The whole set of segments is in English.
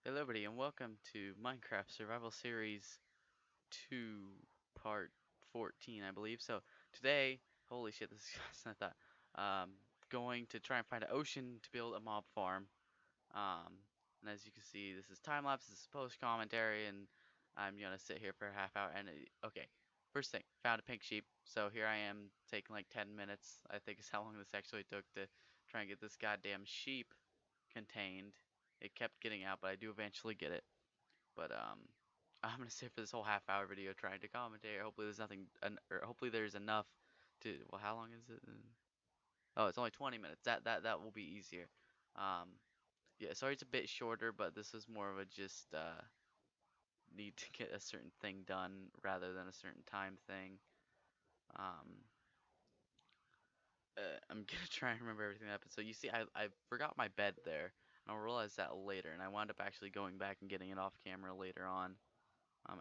Hello, everybody, and welcome to Minecraft Survival Series 2, Part 14, I believe. So, today, holy shit, this is faster than I thought. Going to try and find an ocean to build a mob farm. Um, and as you can see, this is time lapse, this is post commentary, and I'm gonna sit here for a half hour. Okay, first thing, found a pink sheep. So, here I am taking like 10 minutes, I think is how long this actually took to try and get this goddamn sheep contained. It kept getting out, but I do eventually get it. But I'm gonna say for this whole half hour video trying to commentate. Hopefully there's nothing, or hopefully there's enough to. Well, how long is it? Oh, it's only 20 minutes. That will be easier. Um, yeah, sorry it's a bit shorter, but this is more of a just need to get a certain thing done rather than a certain time thing. Um, I'm gonna try and remember everything that happened. So you see, I forgot my bed there, and I'll realize that later. And I wound up actually going back and getting it off camera later on,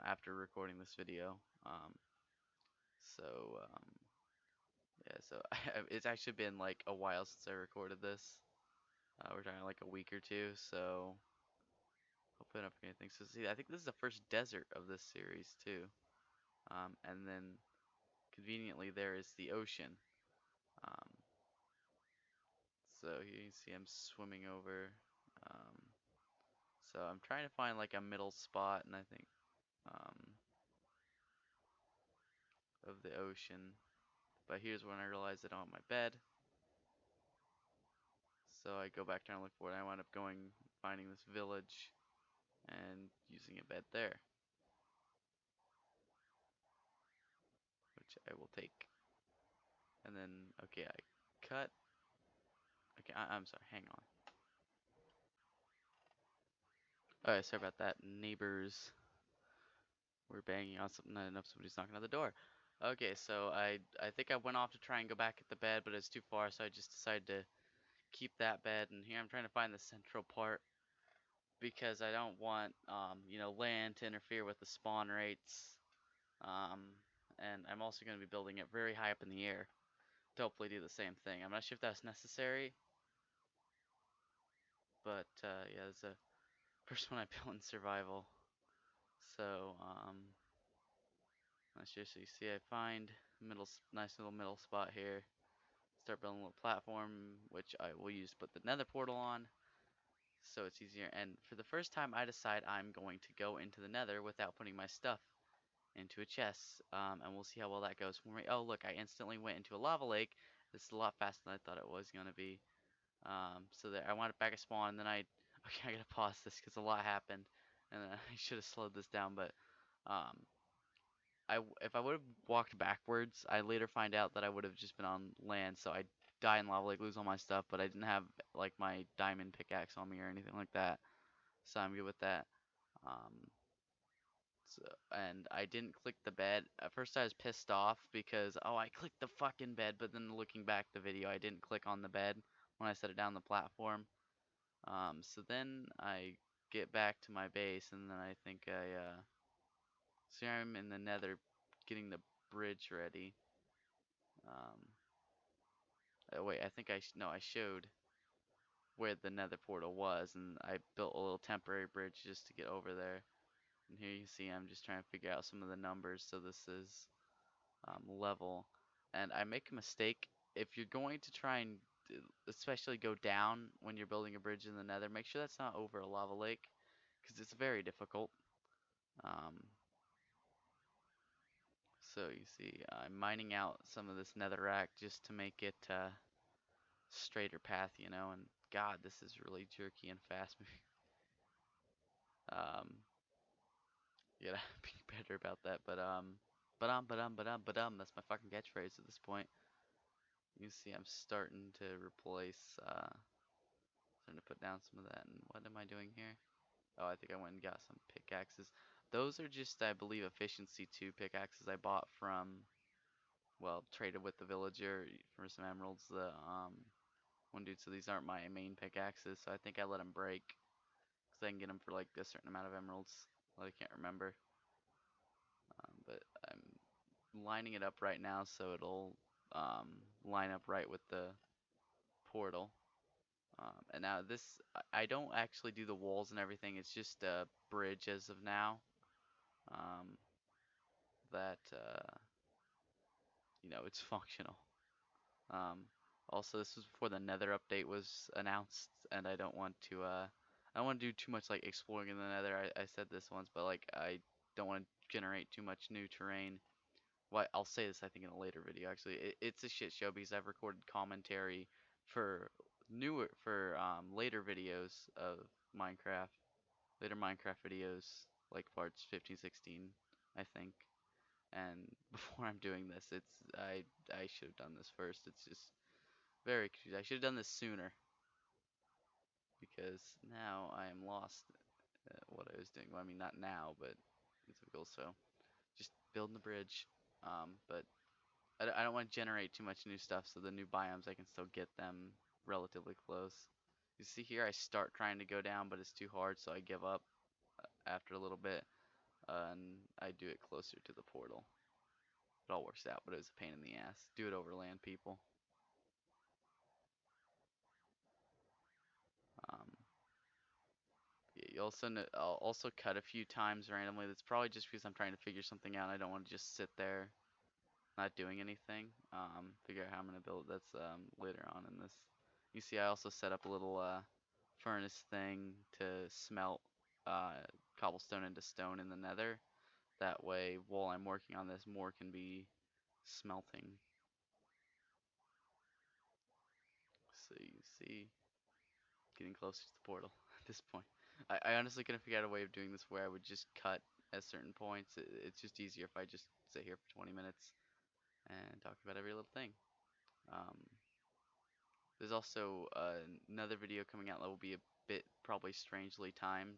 after recording this video. So yeah, so it's actually been like a while since I recorded this. We're talking like a week or two, so hopefully I don't forget anything. So see, I think this is the first desert of this series too. And then conveniently there is the ocean. Um, so here you see I'm swimming over. Um, so I'm trying to find like a middle spot, and I think um, of the ocean. But here's when I realized I don't have my bed. So I go back trying to look for it. I wind up going finding this village and using a bed there, which I will take. And then, okay, I cut. Okay, I'm sorry, hang on. Alright, sorry about that. Neighbors were banging on something. Not enough, somebody's knocking on the door. Okay, so I think I went off to try and go back at the bed, but it's too far, so I just decided to keep that bed. And here I'm trying to find the central part because I don't want, land to interfere with the spawn rates. Um, and I'm also going to be building it very high up in the air to hopefully do the same thing. I'm not sure if that's necessary, but yeah, it's the first one I built in survival. So, not sure. So you see, I find nice little middle spot here. Start building a little platform, which I will use to put the nether portal on, so it's easier. And for the first time, I decide I'm going to go into the nether without putting my stuff into a chest, and we'll see how well that goes for me. Oh, look, I instantly went into a lava lake. This is a lot faster than I thought it was gonna be. So there, I wanted back at spawn, and then okay, I gotta pause this because a lot happened, and I should have slowed this down. But um, if I would have walked backwards, I later find out that I would have just been on land, so I die in lava lake, lose all my stuff, but I didn't have like my diamond pickaxe on me or anything like that, so I'm good with that. Um, so, and I didn't click the bed. At first I was pissed off because, oh, I clicked the fucking bed, but then looking back the video, I didn't click on the bed when I set it down the platform. So then I get back to my base, and then I think see I'm in the nether getting the bridge ready. Um, wait, I think no, I showed where the nether portal was, and I built a little temporary bridge just to get over there. And here you see I'm just trying to figure out some of the numbers, so this is level. And I make a mistake. If you're going to try and especially go down when you're building a bridge in the nether, make sure that's not over a lava lake, because it's very difficult. Um, so you see, I'm mining out some of this netherrack just to make it straighter path, and God, this is really jerky and fast moving. Um, you gotta be better about that, that's my fucking catchphrase at this point. You see, I'm starting to replace, starting to put down some of that. And what am I doing here? Oh, I think I went and got some pickaxes. Those are just, I believe, efficiency 2 pickaxes I bought from, well, traded with the villager for some emeralds. The one dude. So these aren't my main pickaxes, so I think I let them break because I can get them for like a certain amount of emeralds. Well, I can't remember. But I'm lining it up right now so it'll line up right with the portal. And now this, I don't actually do the walls and everything. It's just a bridge as of now. Um, that it's functional. Um, Also, this was before the Nether update was announced, and I don't want to do too much like exploring in the Nether. I said this once, but like I don't want to generate too much new terrain. Well, I'll say this I think in a later video actually. It's a shit show because I've recorded commentary for later videos of Minecraft, later Minecraft videos like parts 15, 16, I think. And before I'm doing this, I should have done this first. It's just very confusing. I should have done this sooner because now I am lost at what I was doing. Well, I mean, not now, but it's typical. So just building the bridge. But I don't want to generate too much new stuff, so the new biomes I can still get them relatively close. You see here, I start trying to go down, but it's too hard, so I give up after a little bit, and I do it closer to the portal. It all works out, but it was a pain in the ass. Do it over land, people. Um, yeah, I'll also cut a few times randomly. That's probably just because I'm trying to figure something out. I don't want to just sit there not doing anything. Figure out how I'm gonna build. That's later on in this. You see, I also set up a little furnace thing to smelt cobblestone into stone in the Nether. That way, while I'm working on this, more can be smelting. So you see, getting closer to the portal at this point. I honestly couldn't figure out a way of doing this where I would just cut at certain points. It's just easier if I just sit here for 20 minutes and talk about every little thing. Um, there's also another video coming out that will be a bit probably strangely timed.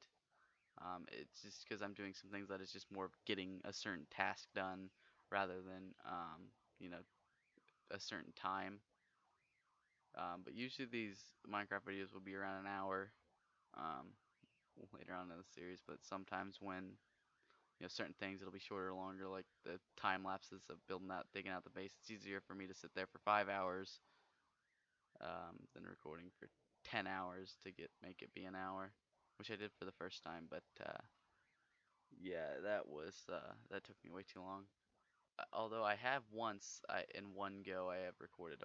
It's just because I'm doing some things that is just more of getting a certain task done rather than you know, a certain time. But usually these Minecraft videos will be around an hour. Um, Later on in the series, but sometimes when certain things it'll be shorter or longer, like the time lapses of building out, digging out the base. It's easier for me to sit there for 5 hours than recording for 10 hours to make it be an hour, which I did for the first time, but yeah, that took me way too long. Although I have once, in one go, I have recorded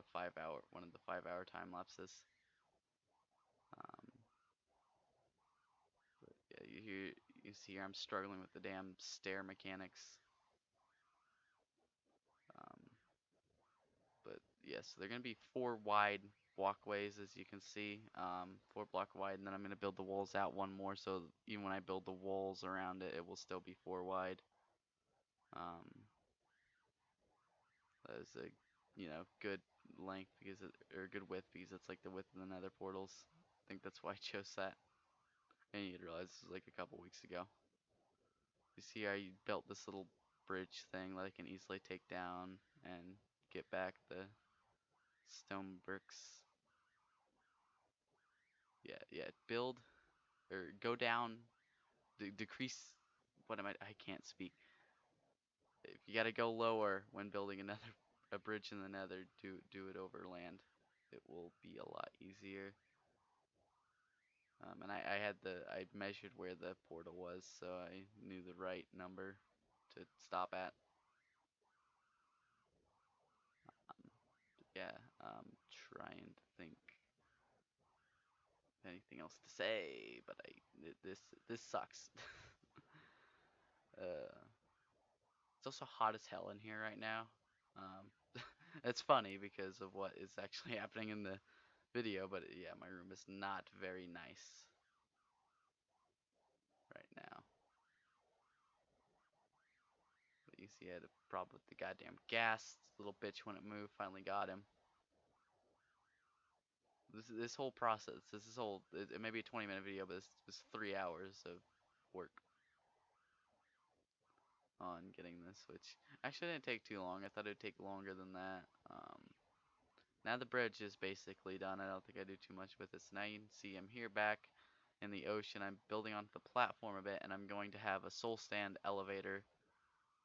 one of the 5 hour time lapses. Um, yeah, you see here I'm struggling with the damn stair mechanics. Um, but yes, yeah, so they're gonna be 4 wide walkways, as you can see, 4 block wide, and then I'm gonna build the walls out one more, so even when I build the walls around it, it will still be 4 wide. Um, that is a good length or good width because it's like the width of the Nether portals. I think that's why I chose that. And you'd realize this was like a couple weeks ago. You see, I built this little bridge thing that I can easily take down and get back the stone bricks. Yeah, build or go down, decrease. What am I can't speak. If you gotta go lower when building another a bridge in the Nether, do it over land. It will be a lot easier. And I measured where the portal was, so I knew the right number to stop at. Um, yeah, trying to think of anything else to say, but this sucks. uh, it's also hot as hell in here right now. It's funny because of what is actually happening in the video, but yeah, my room is not very nice right now. But you see, I had a problem with the goddamn gas. Little bitch when it moved finally got him. This whole process, it may be a 20-minute video, but this was 3 hours of work on getting this, which actually didn't take too long. I thought it would take longer than that. Now the bridge is basically done. I don't think I do too much with this. Now you can see I'm here back in the ocean. I'm building onto the platform a bit, and I'm going to have a soul stand elevator.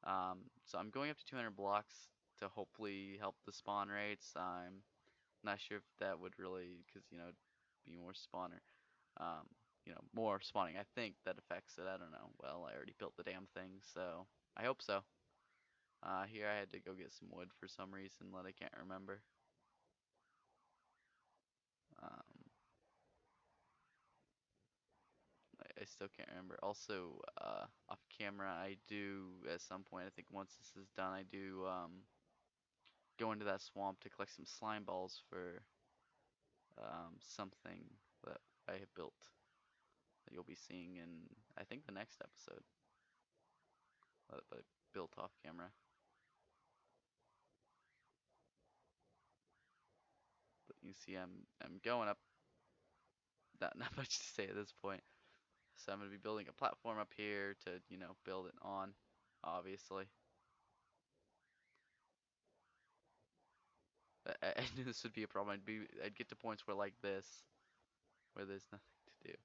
So I'm going up to 200 blocks to hopefully help the spawn rates. I'm not sure if that would really, because be more spawner. Um, more spawning. I think that affects it. I don't know. Well, I already built the damn thing, so I hope so. Here I had to go get some wood for some reason that I can't remember. Um, I still can't remember. Also, off camera, I do at some point. I think once this is done, I do go into that swamp to collect some slime balls for something that I have built that you'll be seeing in I think the next episode that I built off camera. But you see, I'm going up. Not much to say at this point. So I'm gonna be building a platform up here to build it on, obviously. I knew this would be a problem. I'd get to points where like this, where there's nothing to do.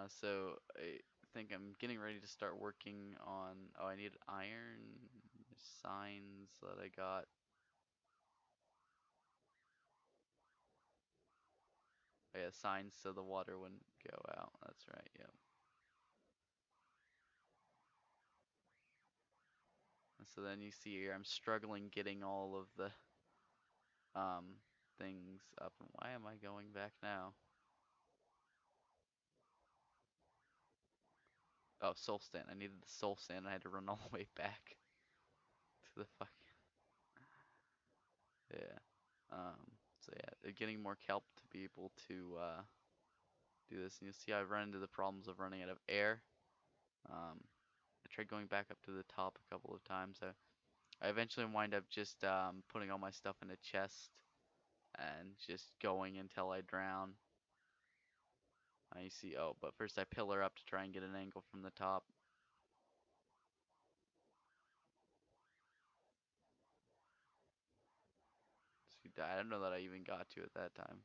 So I think I'm getting ready to start working on. Oh, I need iron signs that I got. Oh, yeah, signs so the water wouldn't go out. That's right. Yep. And so then you see here, I'm struggling getting all of the um things up. And why am I going back now? Oh, soul stand. I needed the soul stand. I had to run all the way back to the fuck. Yeah. So yeah, getting more kelp to be able to do this. And you'll see I've run into the problems of running out of air. I tried going back up to the top a couple of times. I eventually wind up just putting all my stuff in a chest and just going until I drown. You see, oh, but first I pillar up to try and get an angle from the top. See, I don't know that I even got to at that time.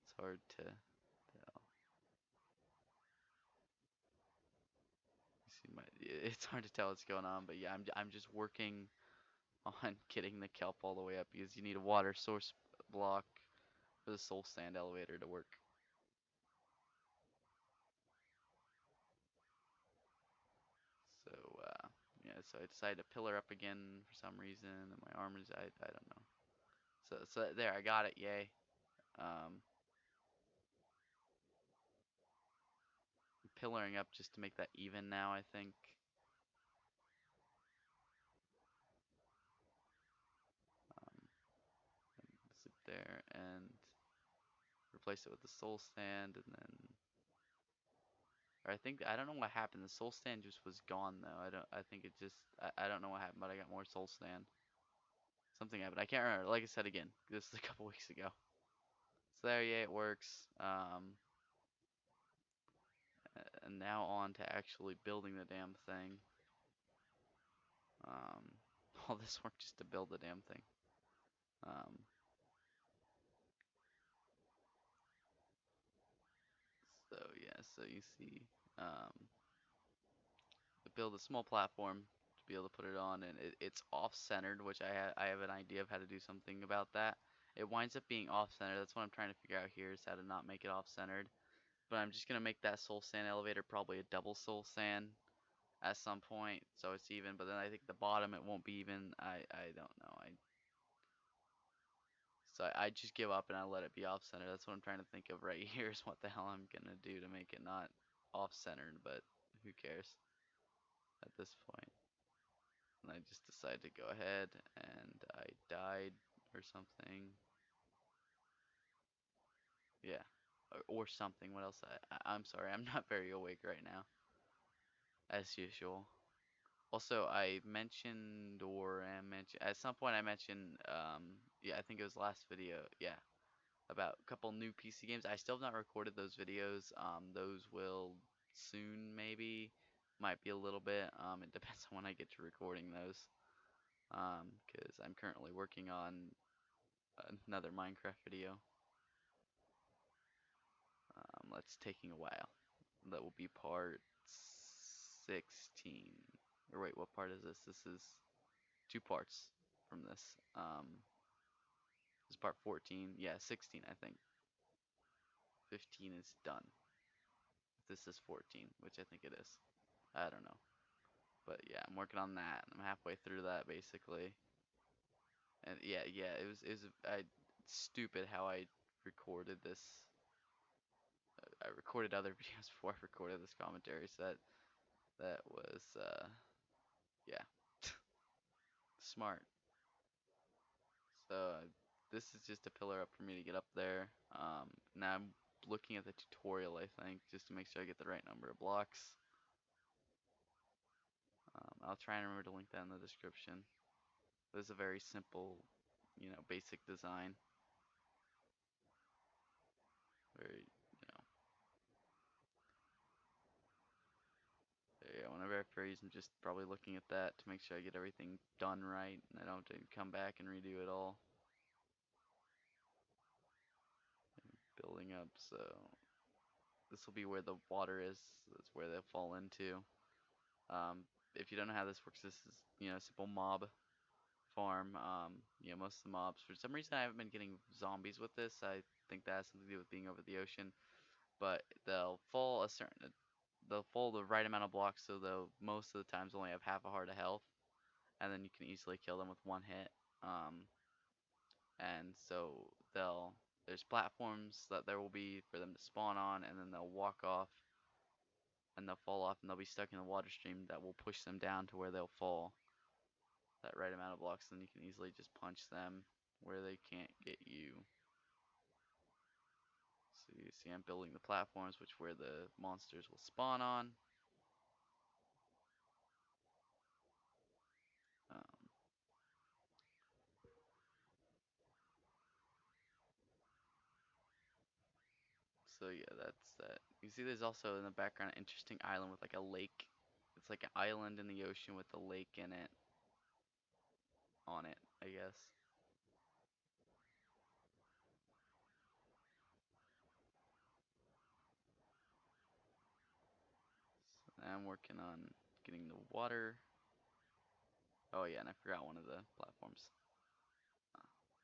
It's hard to tell. You see it's hard to tell what's going on, but yeah, I'm just working on getting the kelp all the way up because you need a water source block for the soul sand elevator to work. So yeah, so I decided to pillar up again for some reason, and my arm is I don't know. So there, I got it, yay. Um, pillaring up just to make that even now, I think. Um, sit there and replace it with the soul stand, and then. Or I don't know what happened. The soul stand just was gone though. I think it just I don't know what happened, but I got more soul stand. Something happened. I can't remember. Like I said again, this is a couple weeks ago. So there, yeah, it works. And now on to actually building the damn thing. Um, all this work just to build the damn thing. Um, so yeah, so you see, build a small platform to be able to put it on, and it's off-centered, which I have an idea of how to do something about that. It winds up being off-centered. That's what I'm trying to figure out here is how to not make it off-centered. But I'm just gonna make that soul sand elevator probably a double soul sand at some point, so it's even. But then I think the bottom it won't be even. I don't know. I just give up and I let it be off center. That's what I'm trying to think of right here is what the hell I'm gonna do to make it not off centered, but who cares at this point. And I just decided to go ahead and I died or something. Yeah. Or something. What else? I'm sorry. I'm not very awake right now, as usual. Also, I mentioned or I mentioned at some point I mentioned yeah, I think it was last video. Yeah, about a couple new PC games. I still have not recorded those videos. Those will soon, maybe. Might be a little bit. It depends on when I get to recording those. Because I'm currently working on another Minecraft video. That's taking a while. That will be part 16. Or wait, what part is this? This is two parts from this. This is part 14. Yeah, 16, I think. 15 is done. This is 14, which I think it is. I don't know. But yeah, I'm working on that. I'm halfway through that basically. And yeah, stupid how I recorded this. I recorded other videos before I recorded this commentary, so that was yeah, smart. So this is just a pillar up for me to get up there. Now I'm looking at the tutorial, I think, just to make sure I get the right number of blocks. I'll try and remember to link that in the description. This is a very simple, basic design. Very, yeah, whenever I freeze, I'm just probably looking at that to make sure I get everything done right and I don't have to come back and redo it all. Building up, so this will be where the water is. That's where they'll fall into. If you don't know how this works, this is, a simple mob farm. Most of the mobs, for some reason, I haven't been getting zombies with this. I think that has something to do with being over the ocean. But they'll fall the right amount of blocks, so they'll most of the times only have half a heart of health, and then you can easily kill them with one hit. And so there's platforms that there will be for them to spawn on, and then they'll walk off, and they'll fall off, and they'll be stuck in the water stream that will push them down to where they'll fall that right amount of blocks, then you can easily just punch them where they can't get you. So you see I'm building the platforms, which where the monsters will spawn on. Um, so yeah, that's that. You see there's also in the background an interesting island with like a lake. It's like an island in the ocean with a lake in it, on it, I guess. So now I'm working on getting the water. Oh yeah, and I forgot one of the platforms.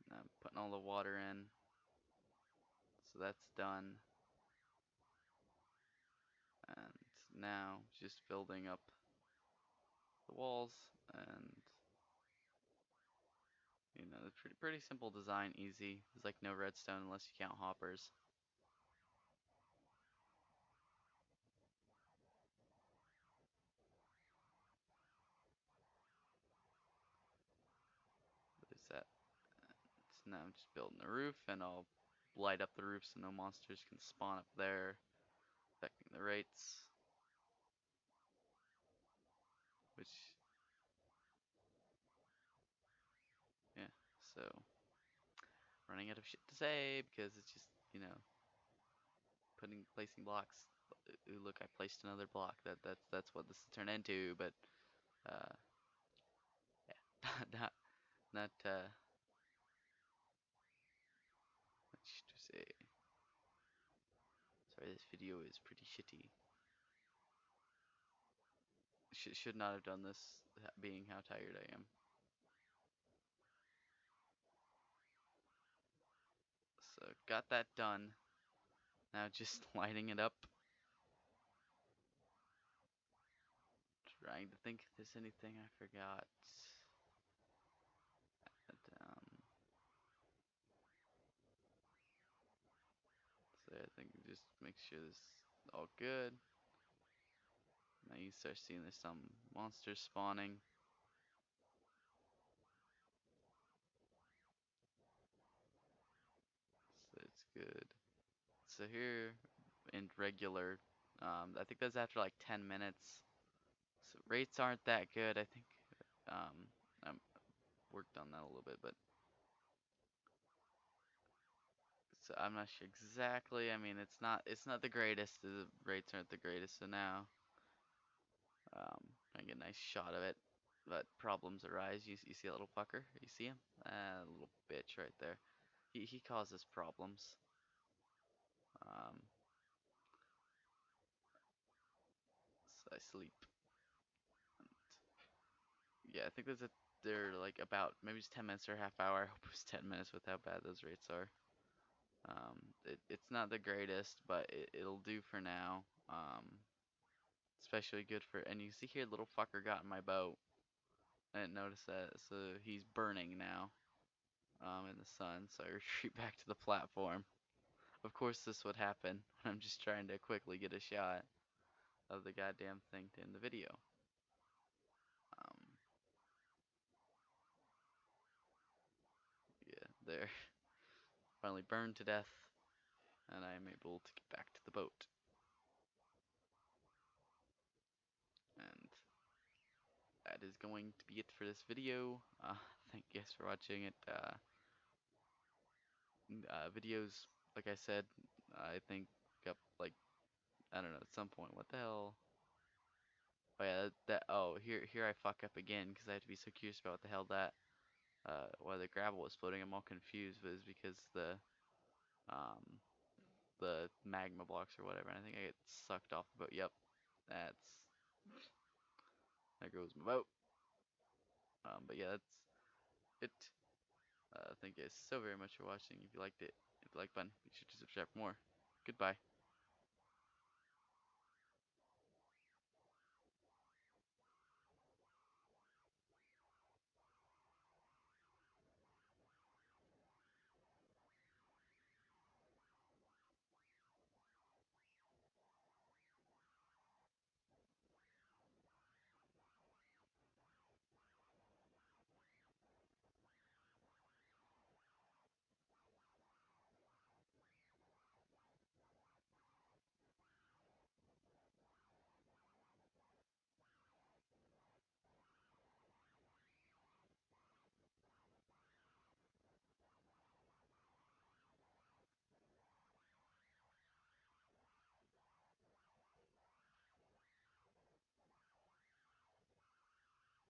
Now I'm putting all the water in. So that's done. And now just building up the walls, and it's pretty simple design, easy. There's like no redstone unless you count hoppers. There's that. So now I'm just building the roof, and I'll light up the roof so no monsters can spawn up there, affecting the rates. Which, yeah, so running out of shit to say because it's just, placing blocks. Ooh, look, I placed another block. That's what this turned into, but uh, yeah, not much to say. Sorry, this video is pretty shitty. Should not have done this, being how tired I am. So got that done. Now just lighting it up. Trying to think if there's anything I forgot. So I think just make sure this is all good. Now you start seeing there's some monsters spawning. So it's good. So here in regular, I think that's after like 10 minutes. So rates aren't that good. I think I worked on that a little bit, but so I'm not sure exactly. I mean, it's not the greatest. The rates aren't the greatest. So now, I get a nice shot of it, but problems arise. You see a little fucker? You see him? A little bitch right there. He causes problems. Um, so I sleep. Yeah, I think they're like about maybe it's 10 minutes or a half hour. I hope it was 10 minutes with how bad those rates are. it's not the greatest, but it'll do for now. Especially good for, and you see here, little fucker got in my boat. I didn't notice that, so he's burning now, in the sun. So I retreat back to the platform. Of course, this would happen when I'm just trying to quickly get a shot of the goddamn thing to end the video. Um, yeah, there. Finally burned to death, and I am able to get back to the boat. And that is going to be it for this video. Thank you guys for watching it. Videos, like I said, I think up like, I don't know, at some point. What the hell? Oh yeah, oh, here I fuck up again because I have to be so curious about what the hell that why the gravel was floating. I'm all confused, but it's because um the magma blocks or whatever. And I think I get sucked off the boat. Yep, that's there goes my boat. But yeah, that's it. Thank you guys so very much for watching. If you liked it, hit the like button. Be sure to subscribe for more. Goodbye.